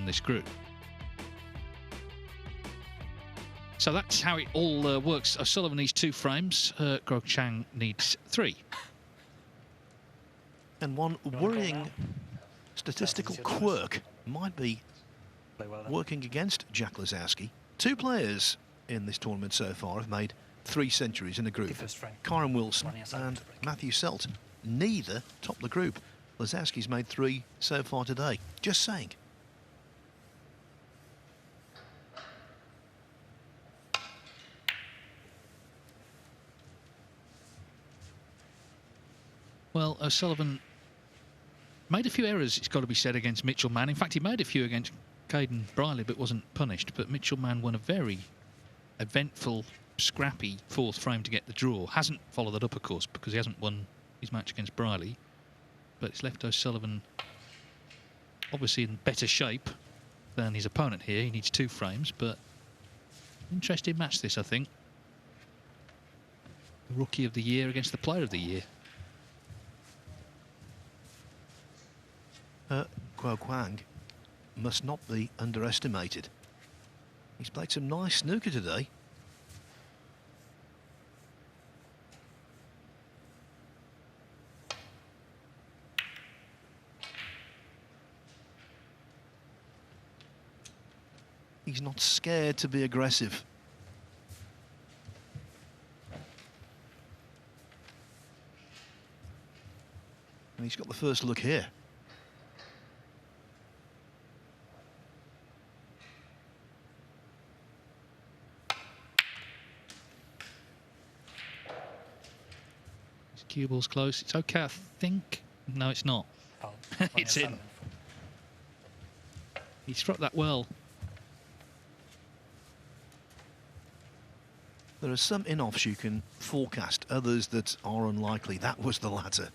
in this group. So that's how it all works. O'Sullivan needs 2 frames. He Quoqiang needs 3. And one worrying statistical quirk might be working against Jack Lisowski. 2 players in this tournament so far have made 3 centuries in a group. Kyron Wilson and Matthew Selt. Neither top the group. Lisowski's made 3 so far today. Just saying. Well, O'Sullivan made a few errors, it's got to be said, against Mitchell Mann. In fact, he made a few against Caden Briley, but wasn't punished. But Mitchell Mann won a very eventful, scrappy 4th frame to get the draw. Hasn't followed that up, of course, because he hasn't won his match against Briley. But it's left O'Sullivan obviously in better shape than his opponent here. He needs 2 frames, but interesting match this, I think. The Rookie of the Year against the Player of the Year. Quoqiang must not be underestimated. He's played some nice snooker today. He's not scared to be aggressive. And he's got the first look here. Cue ball's close. It's okay, I think. No, it's not. Oh, it's in. He struck that well. There are some in-offs you can forecast, others that are unlikely. That was the latter.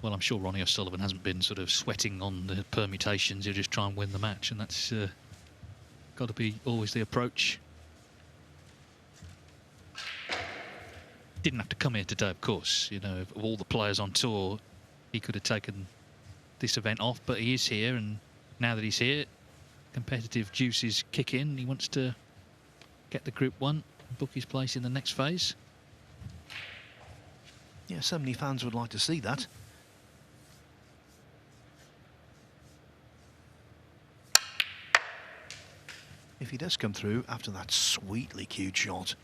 Well, I'm sure Ronnie O'Sullivan hasn't been sort of sweating on the permutations. He'll just try and win the match, and that's got to be always the approach. Didn't have to come here today, of course. You know, of all the players on tour, he could have taken this event off, but he is here, and now that he's here, competitive juices kick in. He wants to get the Group 1, book his place in the next phase. Yeah, so many fans would like to see that. If he does come through after that sweetly cued shot,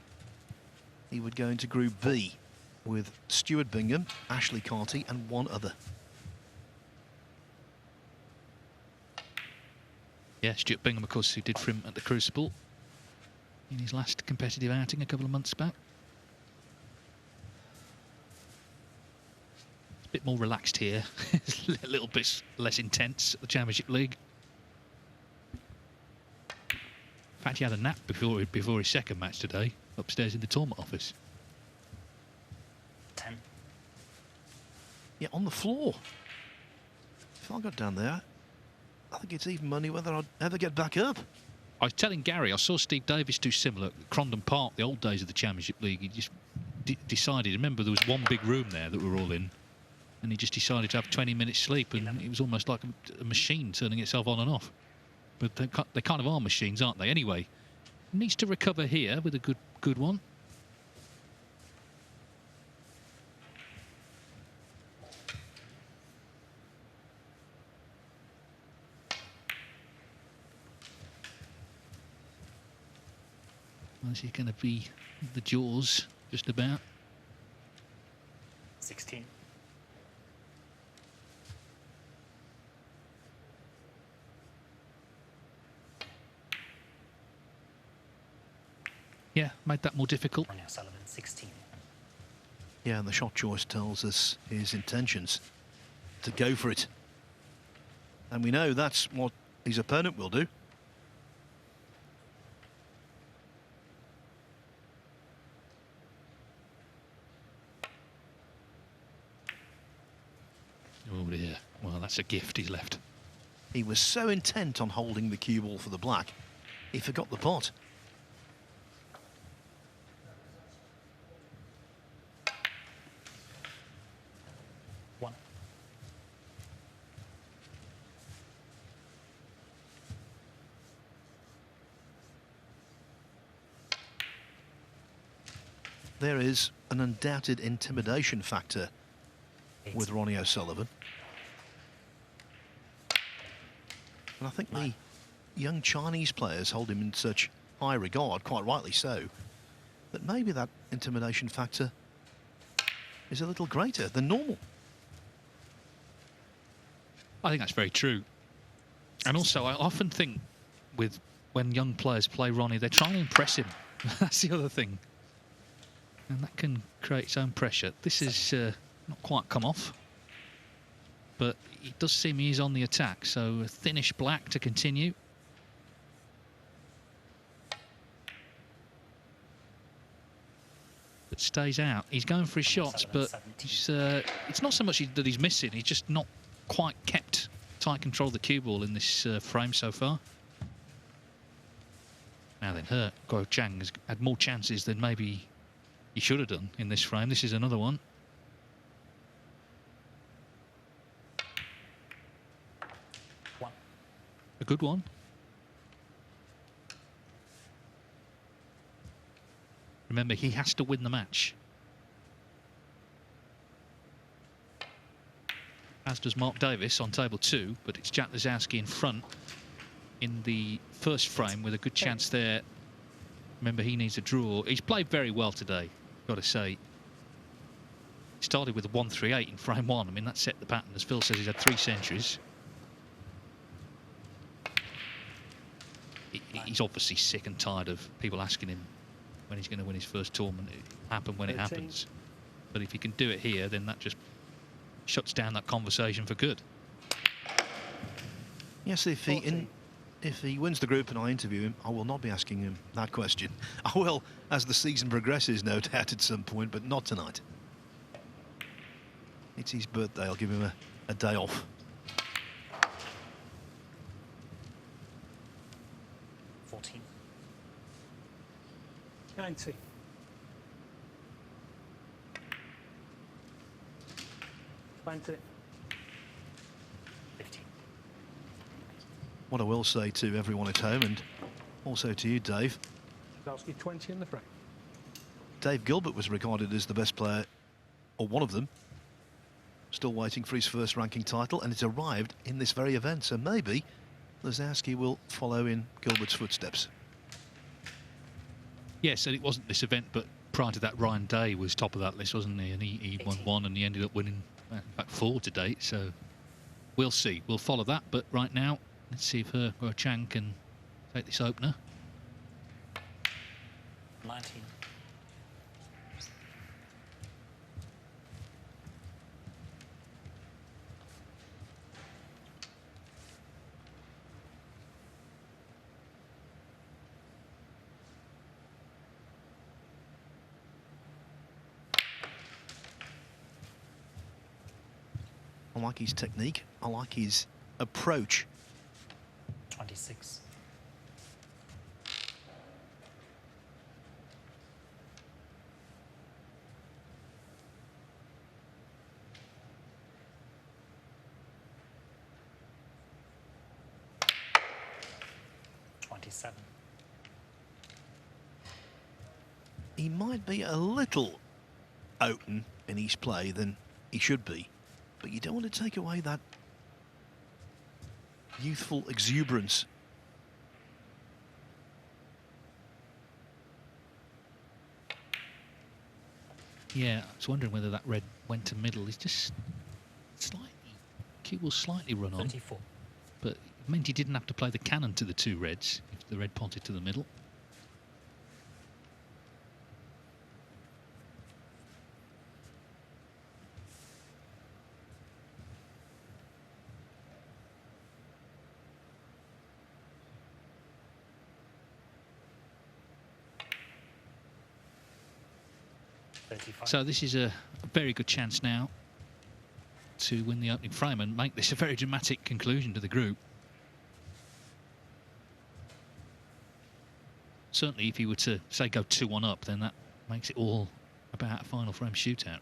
he would go into Group B with Stuart Bingham, Ashley Carty and 1 other. Yeah, Stuart Bingham, of course, who did for him at the Crucible in his last competitive outing a couple of months back. It's a bit more relaxed here, a little bit less intense at the Championship League. In fact, he had a nap before his second match today, upstairs in the tournament office. 10. Yeah, on the floor. If I got down there, I think it's even money whether I'd ever get back up. I was telling Gary, I saw Steve Davis do similar at Crondon Park, the old days of the Championship League. He just decided, remember there was one big room there that we were all in, and he just decided to have 20 minutes sleep, and it was almost like a machine turning itself on and off. But they kind of are machines, aren't they? Anyway, needs to recover here with a good one. Well, is he going to be the jaws just about? 16. Yeah, made that more difficult. Ronnie O'Sullivan, 16. Yeah, and the shot choice tells us his intentions to go for it. And we know that's what his opponent will do. Oh dear. Well, that's a gift he's left. He was so intent on holding the cue ball for the black He forgot the pot. There is an undoubted intimidation factor with Ronnie O'Sullivan. And I think the young Chinese players hold him in such high regard, quite rightly so, that maybe that intimidation factor is a little greater than normal. I think that's very true. And also, I often think when young players play Ronnie, they're trying to impress him. That's the other thing. And that can create its own pressure. This is not quite come off, but it does seem he's on the attack, so a thinnish black to continue. But stays out. He's going for his shots, but it's not so much that he's missing, he's just not quite kept tight control of the cue ball in this frame so far. Now then, He Quoqiang has had more chances than maybe he should have done in this frame. This is another one. A good one. Remember, he has to win the match. As does Mark Davis on table 2, but it's Jack Lisowski in front in the first frame with a good chance there. Remember, he needs a draw. He's played very well today, got to say. He started with a 1-3-8 in frame 1. I mean, that set the pattern. As Phil says, he's had 3 centuries. He's obviously sick and tired of people asking him when he's going to win his first tournament. It'll happen when it happens. But if he can do it here, then that just shuts down that conversation for good. Yes, if he wins the group and I interview him, I will not be asking him that question. I will, as the season progresses, no doubt at some point, but not tonight. It's his birthday. I'll give him a day off. 14. 90. 20. 15. What I will say to everyone at home, and also to you, Dave. Lisowski 20 in the frame. Dave Gilbert was regarded as the best player, or one of them, still waiting for his first ranking title, and it's arrived in this very event. So maybe Lisowski will follow in Gilbert's footsteps. Yes, and it wasn't this event, but prior to that, Ryan Day was top of that list, wasn't he? And he won 1, and he ended up winning, in fact, 4 to date. So we'll see. We'll follow that. But right now, let's see if He Quoqiang can take this opener. 19. I like his technique. I like his approach. 26. He might be a little open in his play than he should be, but you don't want to take away that youthful exuberance. Yeah, I was wondering whether that red went to middle. It's just slightly, cue will slightly run on. 34. But it meant he didn't have to play the cannon to the 2 reds if the red potted to the middle. So this is a very good chance now to win the opening frame and make this a very dramatic conclusion to the group. certainly if he were to, say, go 2-1 up, then that makes it all about a final frame shootout.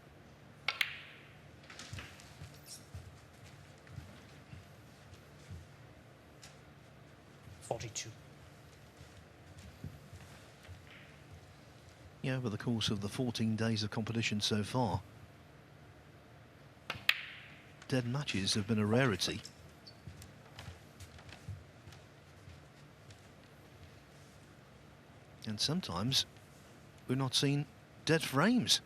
Yeah, over the course of the 14 days of competition so far, dead matches have been a rarity. And sometimes we've not seen dead frames.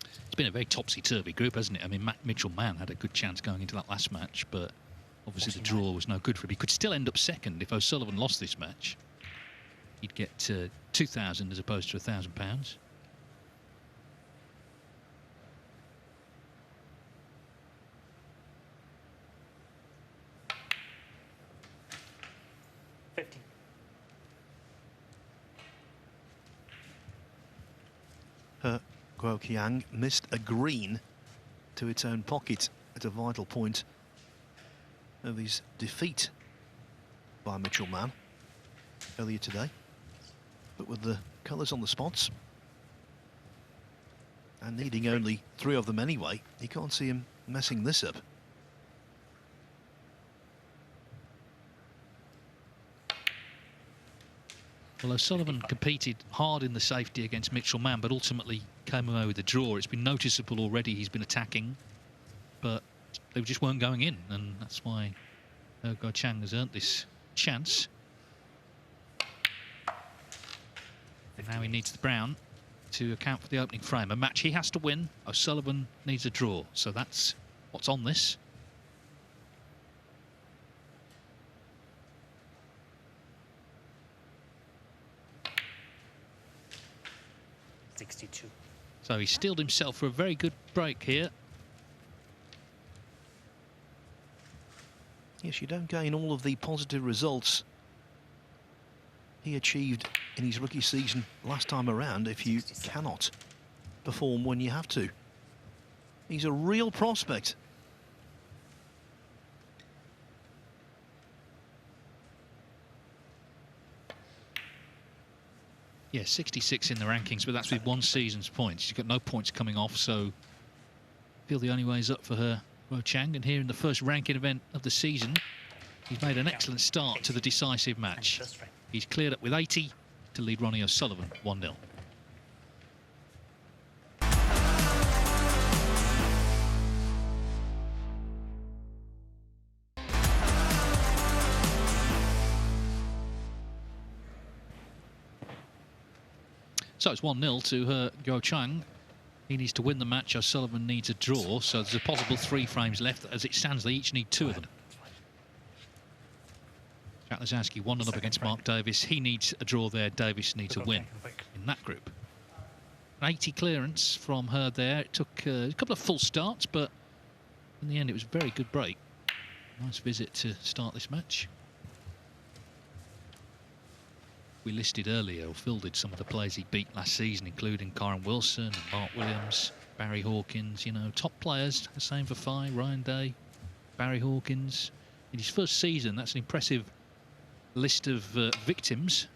It's been a very topsy-turvy group, hasn't it? I mean, Mitchell-Mann had a good chance going into that last match, but obviously the draw was no good for him. He could still end up second if O'Sullivan lost this match. He'd get 2,000 as opposed to £1,000. He Quoqiang missed a green to its own pocket at a vital point of his defeat by Mitchell-Mann earlier today. But with the colours on the spots and needing only 3 of them anyway, you can't see him messing this up. Well, O'Sullivan competed hard in the safety against Mitchell-Mann, but ultimately came away with the draw. It's been noticeable already he's been attacking, but they just weren't going in, and that's why He Quoqiang has earned this chance. And now he needs the brown to account for the opening frame. A match he has to win. O'Sullivan needs a draw, so that's what's on this. So he steeled himself for a very good break here. Yes, you don't gain all of the positive results he achieved in his rookie season last time around if you cannot perform when you have to. He's a real prospect. Yeah, 66 in the rankings, but that's with one season's points. She's got no points coming off, so I feel the only way is up for her, Quoqiang. And here in the first ranking event of the season, he's made an excellent start to the decisive match. He's cleared up with 80 to lead Ronnie O'Sullivan 1-0. So it's 1-0 to He Quoqiang. He needs to win the match. O'Sullivan needs a draw, so there's a possible 3 frames left. As it stands, they each need 2 of them. Jack Lazowski 1-0 up against Mark Davis. He needs a draw there. Davis needs a win in that group. An 80 clearance from her there. It took a couple of full starts, but in the end, it was a very good break. Nice visit to start this match. We listed earlier, or Phil did some of the players he beat last season, including Kyron Wilson and Mark Williams, Barry Hawkins, you know, top players. The same for Fye, Ryan Day, Barry Hawkins. In his first season, that's an impressive list of victims.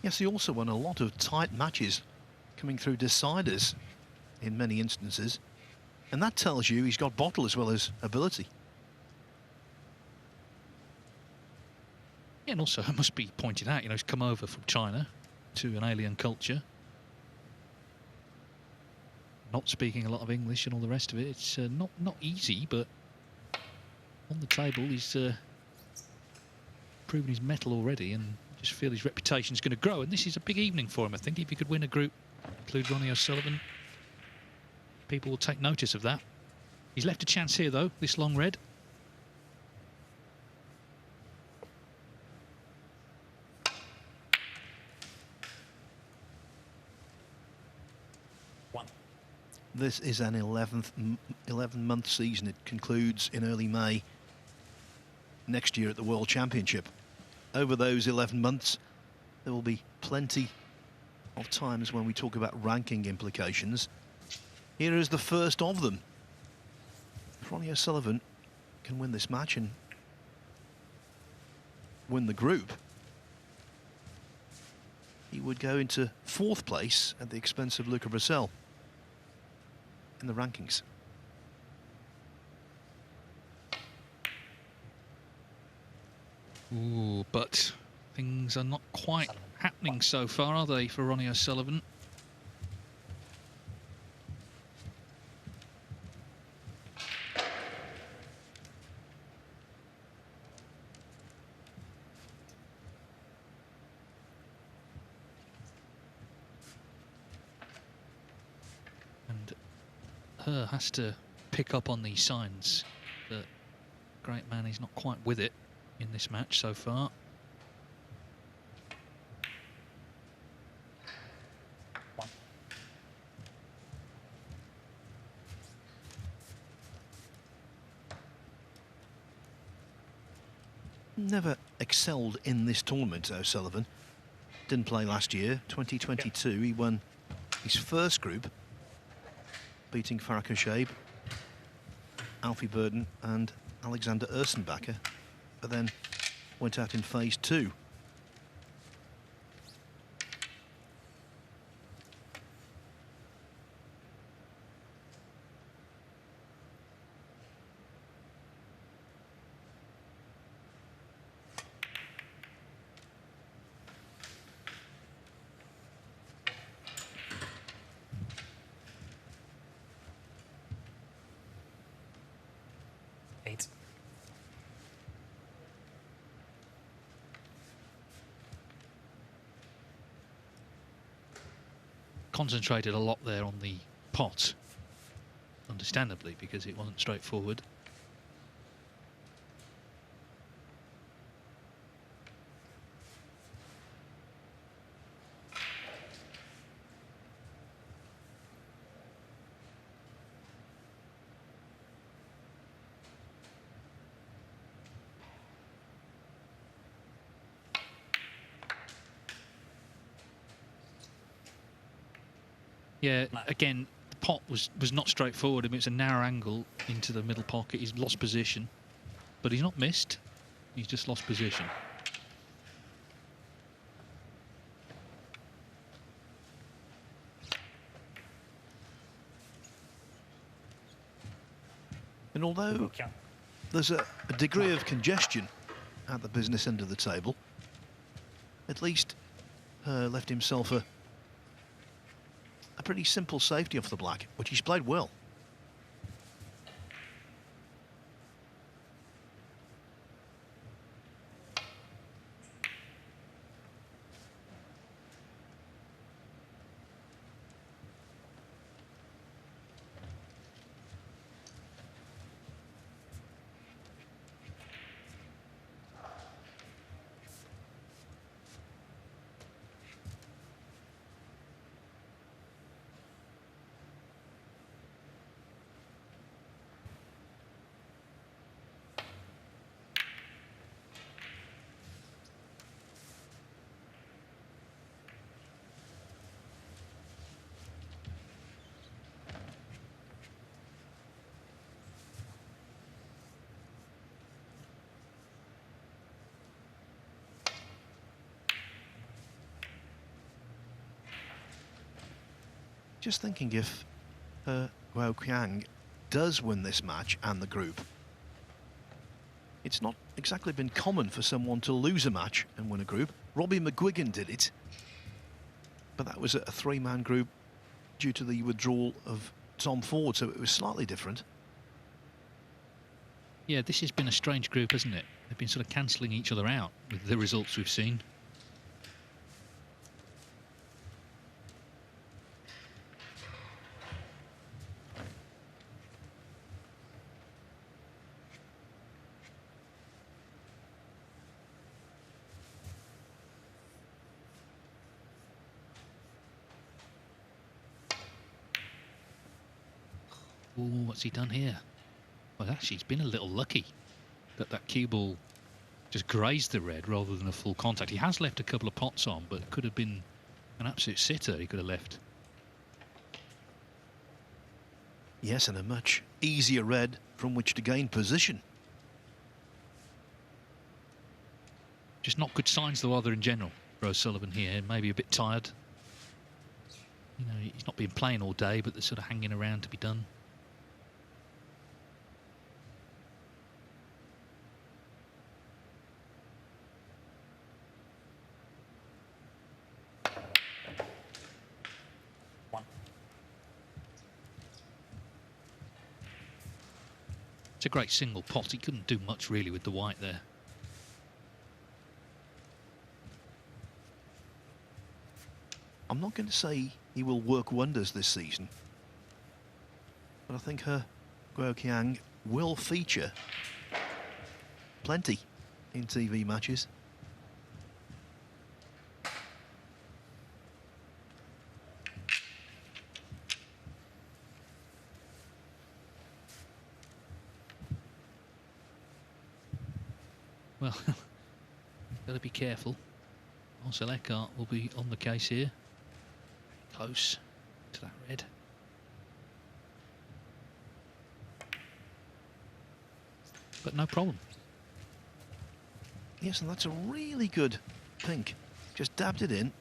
Yes, he also won a lot of tight matches coming through deciders in many instances. And that tells you he's got bottle as well as ability. Yeah, and also it must be pointed out, you know, he's come over from China to an alien culture. Not speaking a lot of English and all the rest of it. It's not easy, but on the table he's proven his mettle already, and I just feel his reputation's going to grow. And this is a big evening for him, I think. If he could win a group, include Ronnie O'Sullivan, people will take notice of that. He's left a chance here, though, this long red. This is an 11-month season. It concludes in early May next year at the World Championship. Over those 11 months, there will be plenty of times when we talk about ranking implications. Here is the first of them. If Ronnie O'Sullivan can win this match and win the group, he would go into 4th place at the expense of Luca Bracel in the rankings. Ooh, but things are not quite happening so far, are they, for Ronnie O'Sullivan? And Her has to pick up on these signs that great man is not quite with it in this match so far. Never excelled in this tournament, O'Sullivan. Didn't play last year. 2022, he won his first group, beating Farah Khoshaib, Alfie Burden and Alexander Ersenbacher, but then went out in phase 2. Concentrated a lot there on the pot, understandably, because it wasn't straightforward. Yeah, again, the pot was not straightforward. I mean, it's a narrow angle into the middle pocket. He's lost position, but he's not missed. He's just lost position. And although there's a degree of congestion at the business end of the table, at least left himself a pretty simple safety off the black, which he's played well. Just thinking, if He Quoqiang does win this match and the group, it's not exactly been common for someone to lose a match and win a group. Robbie McGuigan did it, but that was a 3-man group due to the withdrawal of Tom Ford, so it was slightly different. Yeah, this has been a strange group, hasn't it? They've been sort of cancelling each other out with the results we've seen. Ooh, what's he done here? Well, actually, he's been a little lucky that that cue ball just grazed the red rather than a full contact. He has left a couple of pots on, but it could have been An absolute sitter he could have left. Yes, and a much easier red from which to gain position. Just not good signs, though, either in general for O'Sullivan here. Maybe a bit tired. You know, he's not been playing all day, but they're sort of hanging around to be done. It's a great single pot. He couldn't do much really with the white there. I'm not going to say he will work wonders this season, but I think He Quoqiang will feature plenty in TV matches. Well, got to be careful. Marcel Eckhart will be on the case here. Close to that red. But no problem. Yes, and that's a really good pink. Just dabbed it in.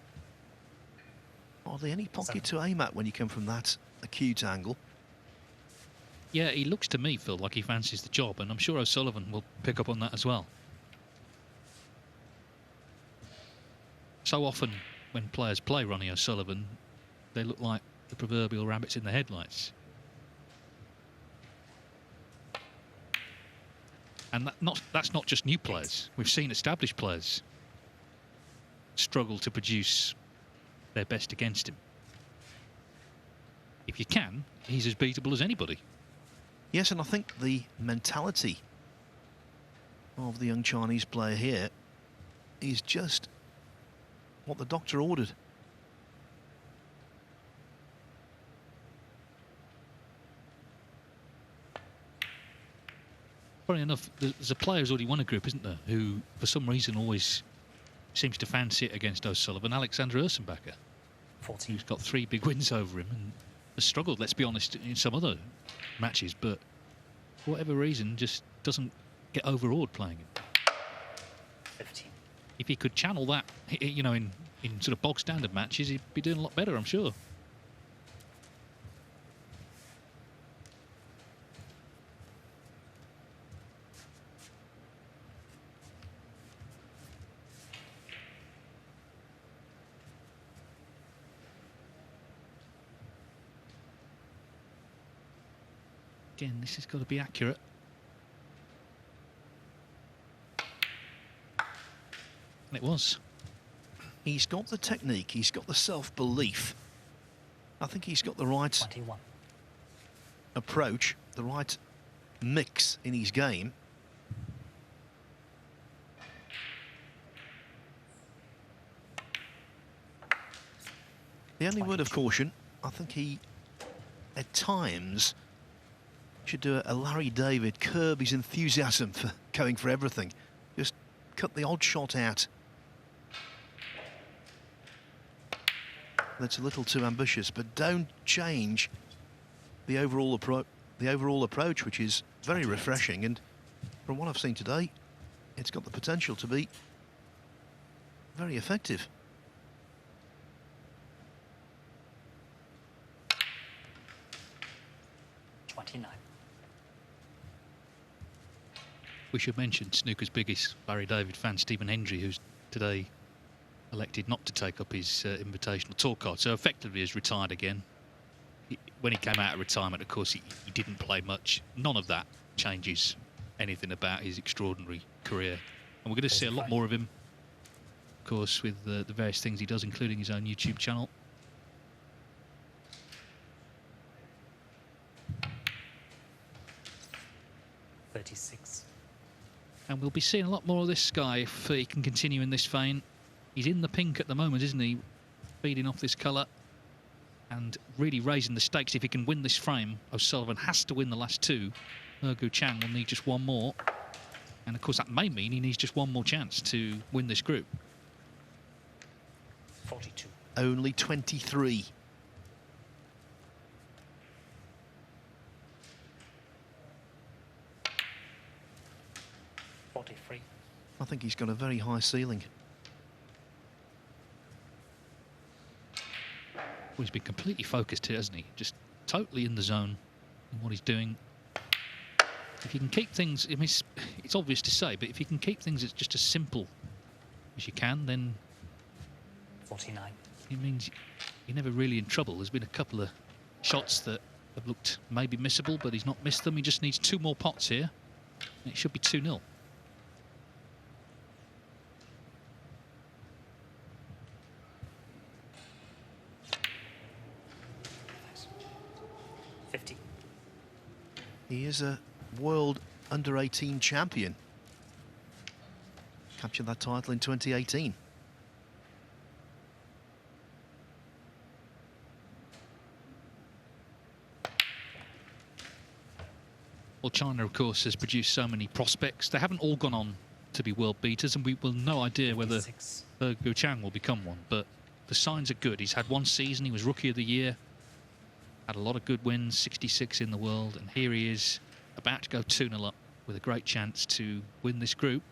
Hardly any pocket to aim at when you come from that acute angle. Yeah, he looks to me, Phil, like he fancies the job, and I'm sure O'Sullivan will pick up on that as well. So often when players play Ronnie O'Sullivan, they look like the proverbial rabbits in the headlights. And that's not just new players. We've seen established players struggle to produce their best against him. If you can, he's as beatable as anybody. Yes, and I think the mentality of the young Chinese player here is just what the doctor ordered. Funny enough, there's a player who's already won a group, isn't there, who for some reason always seems to fancy it against O'Sullivan, Alexander Ursenbacher. 14. Who's got 3 big wins over him and has struggled, let's be honest, in some other matches, but for whatever reason just doesn't get overawed playing him. 15. If he could channel that, you know, in sort of bog standard matches, he'd be doing a lot better, I'm sure. Again, this has got to be accurate. And it was. He's got the technique, he's got the self-belief. I think he's got the right 21. approach, the right mix in his game. The only word of caution, I think he, at times, should do a Larry David, curb his enthusiasm for going for everything. Just cut the odd shot out. That's a little too ambitious, but don't change the overall approach, which is very refreshing, and from what I've seen today, it's got the potential to be very effective. We should mention snooker's biggest Larry David fan, Stephen Hendry, who's today elected not to take up his invitational tour card, so effectively has retired again. When he came out of retirement, of course, he didn't play much. None of that changes anything about his extraordinary career. And we're going to see a lot more of him, of course, with the various things he does, including his own YouTube channel. And we'll be seeing a lot more of this guy if he can continue in this vein. He's in the pink at the moment, isn't he? Feeding off this colour and really raising the stakes. If he can win this frame, O'Sullivan has to win the last 2. He Quoqiang will need just 1 more. And of course that may mean he needs just 1 more chance to win this group. 42. only 23. I think he's got a very high ceiling. Well, he's been completely focused here, hasn't he? Just totally in the zone in what he's doing. If you can keep things, I mean, it's obvious to say, but if you can keep things as just as simple as you can, then 49. it means you're never really in trouble. There's been a couple of shots that have looked maybe missable, but he's not missed them. He just needs 2 more pots here. And it should be 2-0. He is a world under-18 champion. Captured that title in 2018. Well, China, of course, has produced so many prospects. They haven't all gone on to be world beaters, and we will no idea whether He Quoqiang will become one. But the signs are good. He's had one season. He was Rookie of the Year. Had a lot of good wins, 66 in the world, and here he is about to go 2-0 up with a great chance to win this group.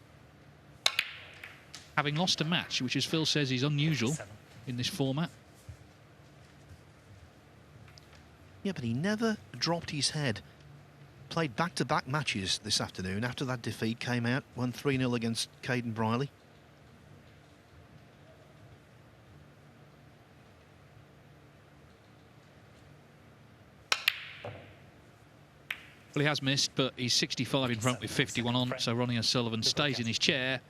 Having lost a match, which as Phil says is unusual in this format. Yeah, but he never dropped his head. Played back-to-back matches this afternoon after that defeat, came out, won 3-0 against Caden Briley. Well, he has missed, but he's 65 in front with 51 on, so Ronnie O'Sullivan stays in his chair,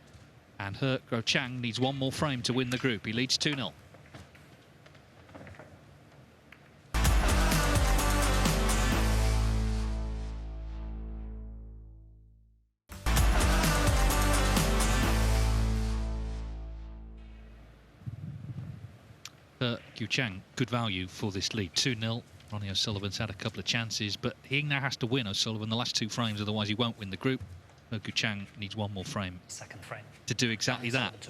and He Quoqiang needs one more frame to win the group. He leads 2-0. He Quoqiang, good value for this lead, 2-0. Ronnie O'Sullivan's had a couple of chances, but he now has to win, O'Sullivan, the last 2 frames, otherwise he won't win the group. He Quoqiang needs one more frame. Second frame. To do exactly that.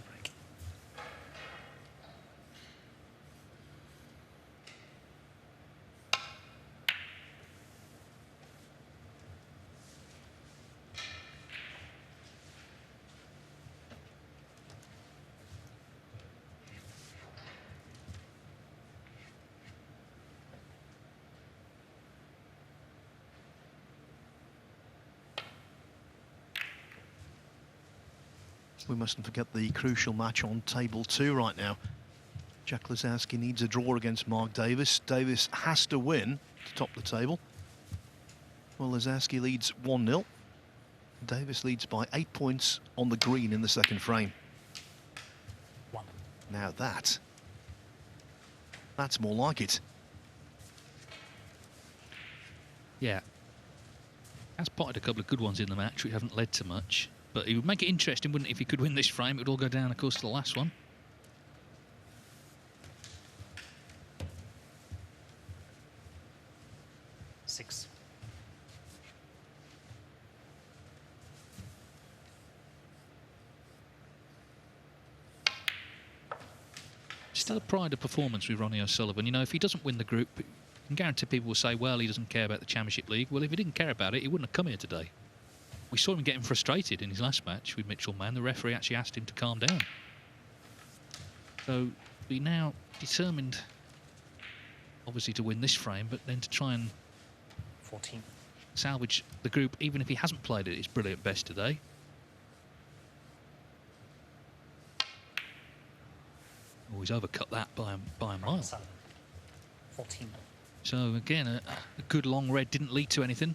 We mustn't forget the crucial match on table 2 right now. Jack Lisowski needs a draw against Mark Davis. Davis has to win to top the table. Well, Lisowski leads 1-0. Davis leads by 8 points on the green in the second frame. 1. Now that's more like it. Yeah. Has potted a couple of good ones in the match, which haven't led to much. But it would make it interesting, wouldn't it, if he could win this frame? It would all go down, of course, to the last one. Six. Still a pride of performance with Ronnie O'Sullivan. You know, if he doesn't win the group, I can guarantee people will say, well, he doesn't care about the Championship League. Well, if he didn't care about it, he wouldn't have come here today. We saw him getting frustrated in his last match with Mitchell Mann. The referee actually asked him to calm down. So he now determined, obviously, to win this frame, but then to try and 14. salvage the group, even if he hasn't played at his brilliant best today. Oh, he's overcut that by a mile. 14. So again, a good long red didn't lead to anything.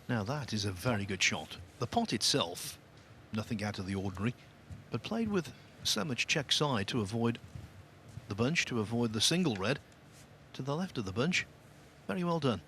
Now that is a very good shot. The pot itself, nothing out of the ordinary, but played with so much check side to avoid the bunch, to avoid the single red to the left of the bunch. Very well done.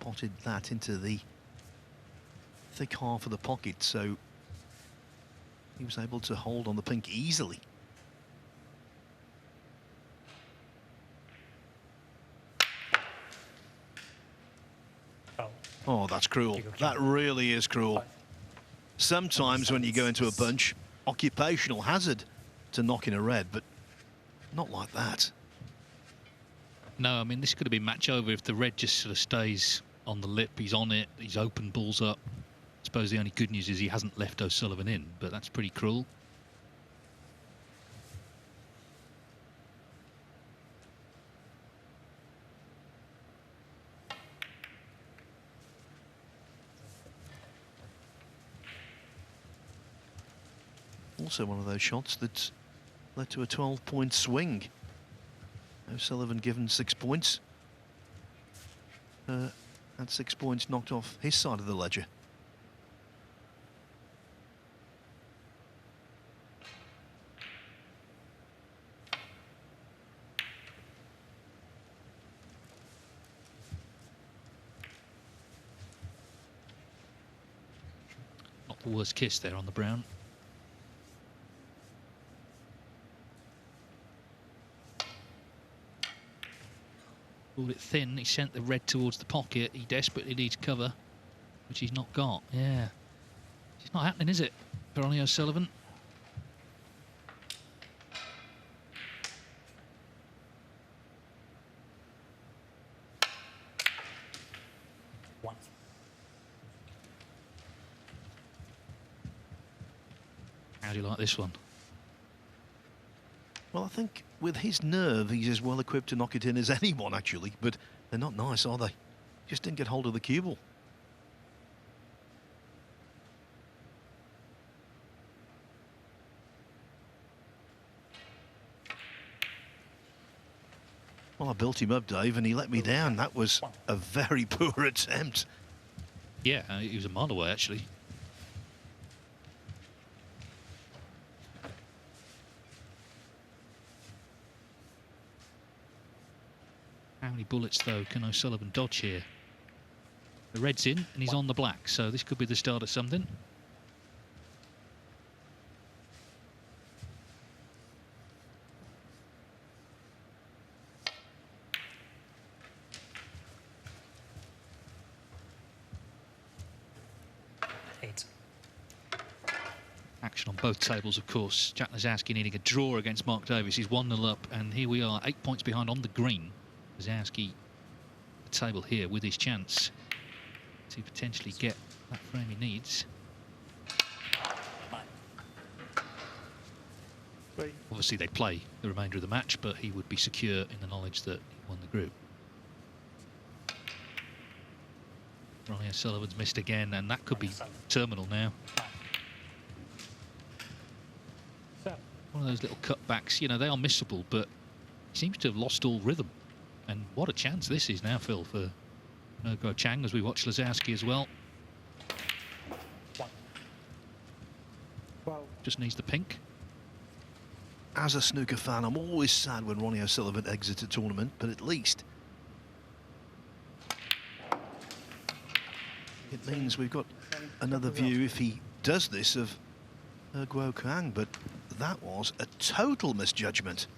potted that into the thick half of the pocket, so he was able to hold on the pink easily. Oh, that's cruel. That really is cruel. Sometimes when you go into a bunch, occupational hazard to knock in a red, but not like that. No, I mean, this could have been match over if the red just sort of stays on the lip. He's on it. He's open, balls up. I suppose the only good news is he hasn't left O'Sullivan in, but that's pretty cruel. Also one of those shots that led to a 12-point swing. O'Sullivan given 6 points. Had 6 points knocked off his side of the ledger. Not the worst kiss there on the brown. Pulled it thin, he sent the red towards the pocket. He desperately needs cover, which he's not got. Yeah. It's not happening, is it, for Ronnie O'Sullivan? How do you like this one? Well, I think with his nerve, he's as well equipped to knock it in as anyone, actually. But they're not nice, are they? Just didn't get hold of the cue ball. Well, I built him up, Dave, and he let me down. That was a very poor attempt. Yeah, he was a mile away, actually. How many bullets, though, can O'Sullivan dodge here? The red's in, and he's on the black, so this could be the start of something. Action on both tables, of course. Jack Lisowski needing a draw against Mark Davis. He's 1-0 up, and here we are, 8 points behind on the green. Lisowski, the table here with his chance to potentially get that frame he needs. Obviously, they play the remainder of the match, but he would be secure in the knowledge that he won the group. Ronnie O'Sullivan's missed again, and that could be terminal now. One of those little cutbacks, you know, they are missable, but he seems to have lost all rhythm. And what a chance this is now, Phil, for He Quoqiang, as we watch Lisowski as well. Just needs the pink. As a snooker fan, I'm always sad when Ronnie O'Sullivan exits a tournament, but at least it means we've got another view, if he does this, of He Quoqiang, but that was a total misjudgment.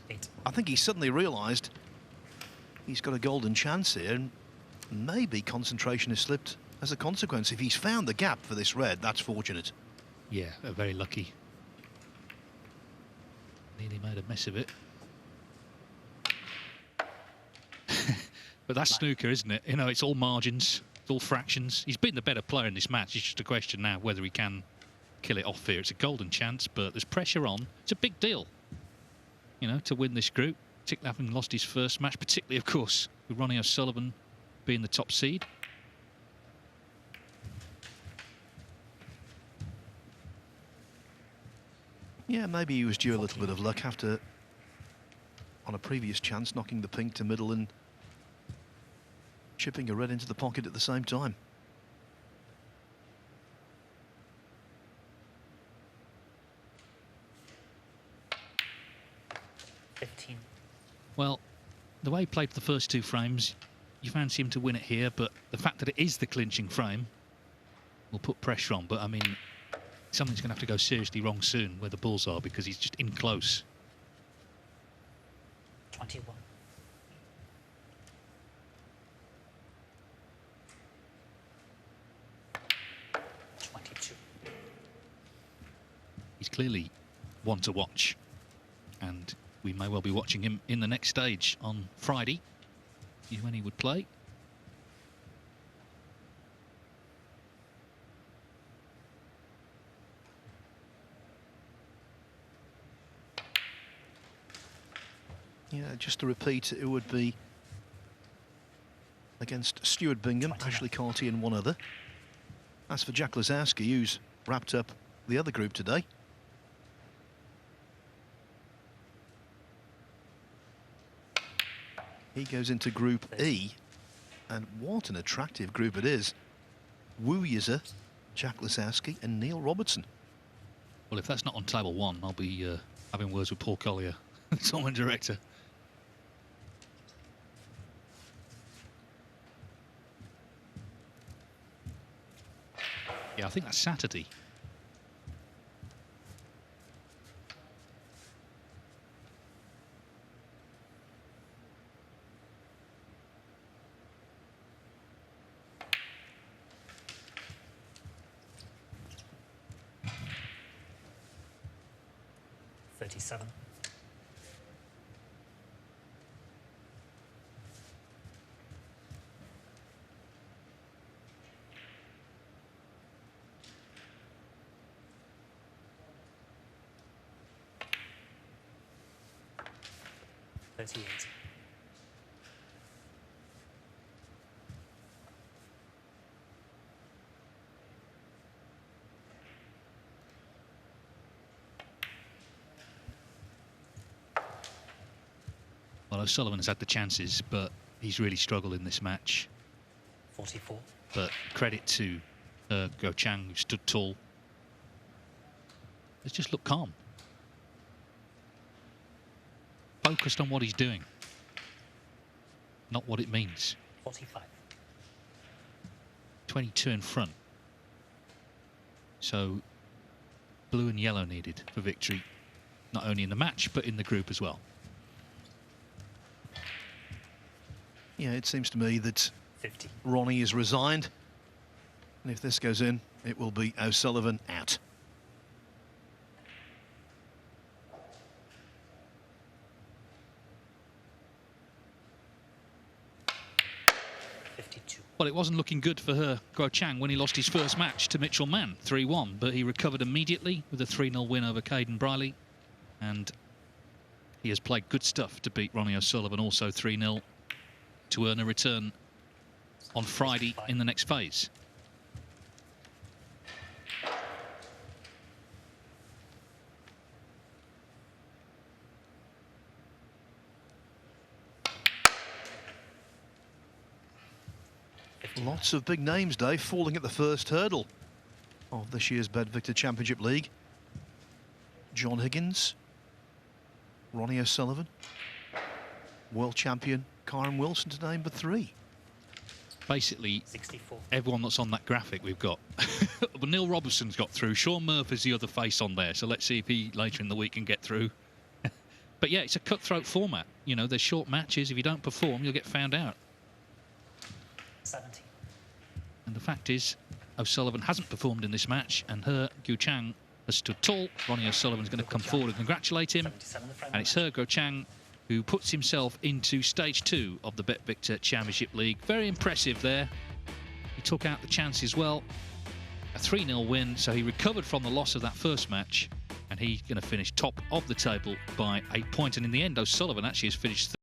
I think he suddenly realised he's got a golden chance here, and maybe concentration has slipped as a consequence. If he's found the gap for this red, that's fortunate. Yeah, very lucky. Nearly made a mess of it. But that's snooker, isn't it? You know, it's all margins, it's all fractions. He's been the better player in this match. It's just a question now whether he can kill it off here. It's a golden chance, but there's pressure on. It's a big deal, you know, to win this group. Particularly having lost his first match, particularly, of course, with Ronnie O'Sullivan being the top seed. Yeah, maybe he was due a little bit of luck after, on a previous chance, knocking the pink to middle and chipping a red into the pocket at the same time. Well, the way he played the first two frames, you fancy him to win it here, but the fact that it is the clinching frame will put pressure on. But I mean, something's going to have to go seriously wrong soon where the balls are, because he's just in close. 21. He's clearly one to watch, and we may well be watching him in the next stage on Friday, when he would play. Yeah, just to repeat, it would be against Stuart Bingham, 29. Ashley Carty and one other. As for Jack Lazowski, who's wrapped up the other group today. He goes into Group E, and what an attractive group it is. Wu Yize, Jack Lazowski and Neil Robertson. Well, if that's not on table one, I'll be having words with Paul Collier, the tournament director. Yeah, I think that's Saturday. Seven. Well, O'Sullivan has had the chances, but he's really struggled in this match. 44. But credit to Quoqiang, who stood tall. He's just looked calm. Focused on what he's doing, not what it means. 45. 22 in front. So blue and yellow needed for victory, not only in the match, but in the group as well. Yeah, it seems to me that 50. Ronnie is resigned. And if this goes in, it will be O'Sullivan out. Well, it wasn't looking good for Quoqiang when he lost his first match to Mitchell Mann, 3-1, but he recovered immediately with a 3-0 win over Caden Briley, and he has played good stuff to beat Ronnie O'Sullivan, also 3-0, to earn a return on Friday in the next phase. Lots of big names, Dave, falling at the first hurdle of this year's Bedvictor Championship League. John Higgins, Ronnie O'Sullivan, world champion Kyron Wilson to name but three. Basically, 64. Everyone that's on that graphic we've got. Neil Robertson's got through. Sean Murphy's the other face on there, so let's see if he later in the week can get through. But yeah, it's a cutthroat format. You know, there's short matches. If you don't perform, you'll get found out. 70. And the fact is, O'Sullivan hasn't performed in this match, and Quoqiang has stood tall. Ronnie O'Sullivan's going to come forward and congratulate him. And it's Quoqiang who puts himself into stage 2 of the Bedvictor Championship League. Very impressive there. He took out the chances well. A 3-0 win, so he recovered from the loss of that first match, and he's going to finish top of the table by 8 points. And in the end, O'Sullivan actually has finished